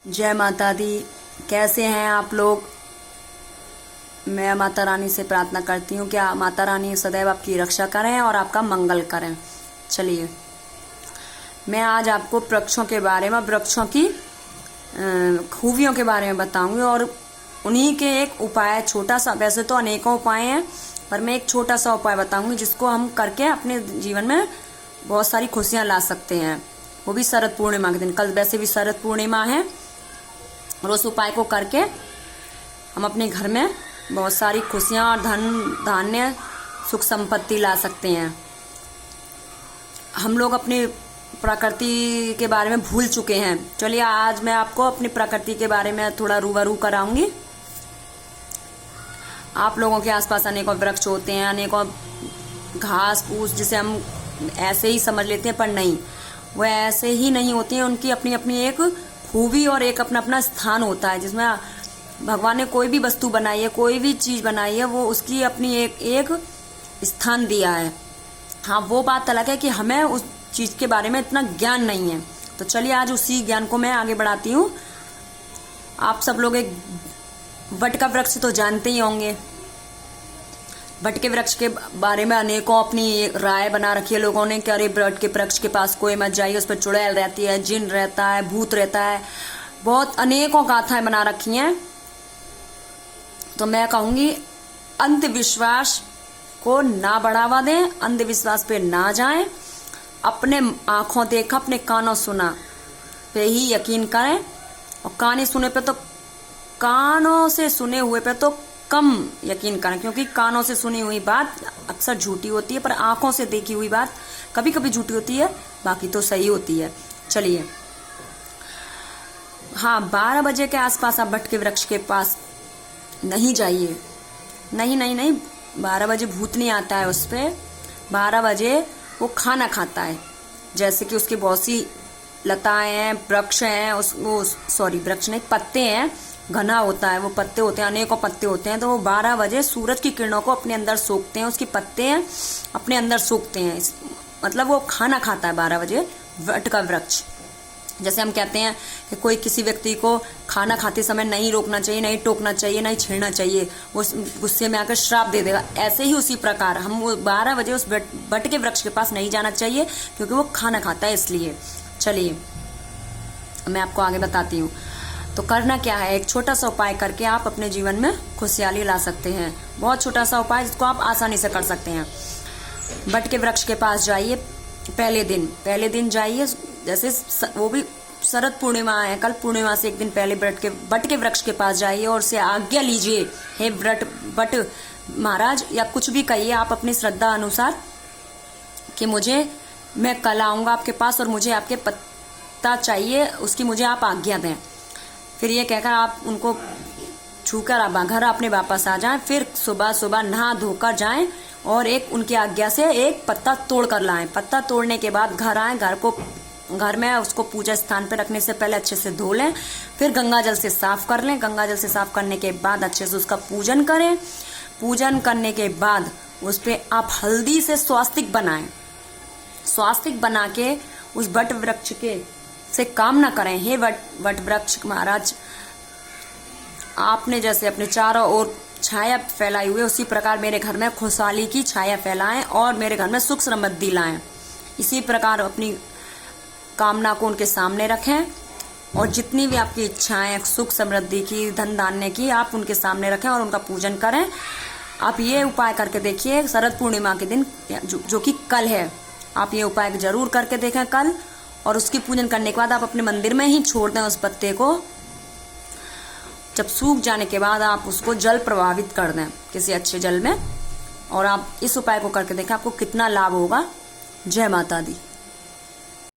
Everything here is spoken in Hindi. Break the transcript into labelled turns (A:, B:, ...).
A: जय माता दी। कैसे हैं आप लोग। मैं माता रानी से प्रार्थना करती हूँ कि माता रानी सदैव आपकी रक्षा करें और आपका मंगल करें। चलिए, मैं आज आपको वृक्षों के बारे में, वृक्षों की खूबियों के बारे में बताऊंगी और उन्हीं के एक उपाय, छोटा सा, वैसे तो अनेकों उपाय हैं पर मैं एक छोटा सा उपाय बताऊंगी जिसको हम करके अपने जीवन में बहुत सारी खुशियां ला सकते हैं, वो भी शरद पूर्णिमा के दिन। कल वैसे भी शरद पूर्णिमा है और उस उपाय को करके हम अपने घर में बहुत सारी खुशियां और धन धान्य सुख संपत्ति ला सकते हैं। हम लोग अपनी प्रकृति के बारे में भूल चुके हैं। चलिए, आज मैं आपको अपनी प्रकृति के बारे में थोड़ा रूबरू कराऊंगी। आप लोगों के आसपास अनेकों वृक्ष होते हैं, अनेकों घास फूस, जिसे हम ऐसे ही समझ लेते हैं, पर नहीं, वो ऐसे ही नहीं होती हैं। उनकी अपनी अपनी एक खूबी और एक अपना अपना स्थान होता है जिसमें भगवान ने कोई भी वस्तु बनाई है, कोई भी चीज बनाई है, वो उसकी अपनी एक स्थान दिया है। हाँ, वो बात अलग है कि हमें उस चीज के बारे में इतना ज्ञान नहीं है। तो चलिए, आज उसी ज्ञान को मैं आगे बढ़ाती हूँ। आप सब लोग एक वट का वृक्ष तो जानते ही होंगे। वट के वृक्ष के बारे में अनेकों अपनी राय बना रखी है लोगों ने कि अरे, वट के वृक्ष के पास कोई मत जाइए, उस पर चुड़ैल रहती है, जिन रहता है, भूत रहता है, बहुत अनेकों गाथाएं बना रखी हैं। तो मैं कहूंगी, अंधविश्वास को ना बढ़ावा दें, अंधविश्वास पे ना जाएं, अपने आंखों देखा, अपने कानों सुना पे ही यकीन करें। और कानों से सुने हुए पे तो कम यकीन करें, क्योंकि कानों से सुनी हुई बात अक्सर झूठी होती है, पर आंखों से देखी हुई बात कभी कभी झूठी होती है, बाकी तो सही होती है। चलिए, हाँ, 12 बजे के आसपास आप वट के वृक्ष के पास नहीं जाइए। नहीं, 12 बजे भूत नहीं आता है उस पे। 12 बजे वो खाना खाता है। जैसे कि उसकी बहुत सी लताएं हैं, वृक्ष हैं, वृक्ष नहीं, पत्ते हैं, घना होता है, वो पत्ते होते हैं, अनेकों पत्ते होते हैं। तो वो 12 बजे सूरज की किरणों को अपने अंदर सोखते हैं, उसकी पत्ते हैं अपने अंदर सोखते हैं, मतलब वो खाना खाता है 12 बजे वट का वृक्ष। जैसे हम कहते हैं कि कोई किसी व्यक्ति को खाना खाते समय नहीं रोकना चाहिए, नहीं टोकना चाहिए, नहीं छेड़ना चाहिए, वो गुस्से में आकर श्राप दे देगा। ऐसे ही उसी प्रकार हम वो 12 बजे उस वट के वृक्ष के पास नहीं जाना चाहिए, क्योंकि वो खाना खाता है, इसलिए। चलिए, मैं आपको आगे बताती हूँ। तो करना क्या है, एक छोटा सा उपाय करके आप अपने जीवन में खुशहाली ला सकते हैं। बहुत छोटा सा उपाय जिसको आप आसानी से कर सकते हैं। वट के वृक्ष के पास जाइए, पहले दिन जाइए। जैसे वो भी शरद पूर्णिमा है, कल पूर्णिमा से एक दिन पहले वट के वृक्ष के पास जाइए और उससे आज्ञा लीजिए, हे वट महाराज, या कुछ भी कहिए आप अपनी श्रद्धा अनुसार कि मैं कल आऊंगा आपके पास और मुझे आपके पत्ता चाहिए, उसकी मुझे आप आज्ञा दें। फिर ये कहकर आप उनको छूकर आप घर अपने वापस आ जाएं। फिर सुबह नहा धोकर जाएं और उनकी आज्ञा से एक पत्ता तोड़ कर लाएं। पत्ता तोड़ने के बाद घर आएं, घर में उसको पूजा स्थान पर रखने से पहले अच्छे से धो लें, फिर गंगा जल से साफ कर लें। गंगा जल से साफ करने के बाद अच्छे से उसका पूजन करें। पूजन करने के बाद उस पे आप हल्दी से स्वास्तिक बनाएं। स्वास्तिक बना के उस वट वृक्ष के से कामना करें, हे वट वृक्ष महाराज, आपने जैसे अपने चारों ओर छाया फैलाई हुई, उसी प्रकार मेरे घर में खुशहाली की छाया फैलाएं और मेरे घर में सुख समृद्धि लाएं। इसी प्रकार अपनी कामना को उनके सामने रखें और जितनी भी आपकी इच्छाएं सुख समृद्धि की, धन धान्य की, आप उनके सामने रखें और उनका पूजन करें। आप ये उपाय करके देखिए शरद पूर्णिमा के दिन, जो कि कल है। आप ये उपाय जरूर करके देखें कल, और उसकी पूजन करने के बाद आप अपने मंदिर में ही छोड़ दें उस पत्ते को। जब सूख जाने के बाद आप उसको जल प्रभावित कर दें किसी अच्छे जल में, और आप इस उपाय को करके देखें आपको कितना लाभ होगा। जय माता दी।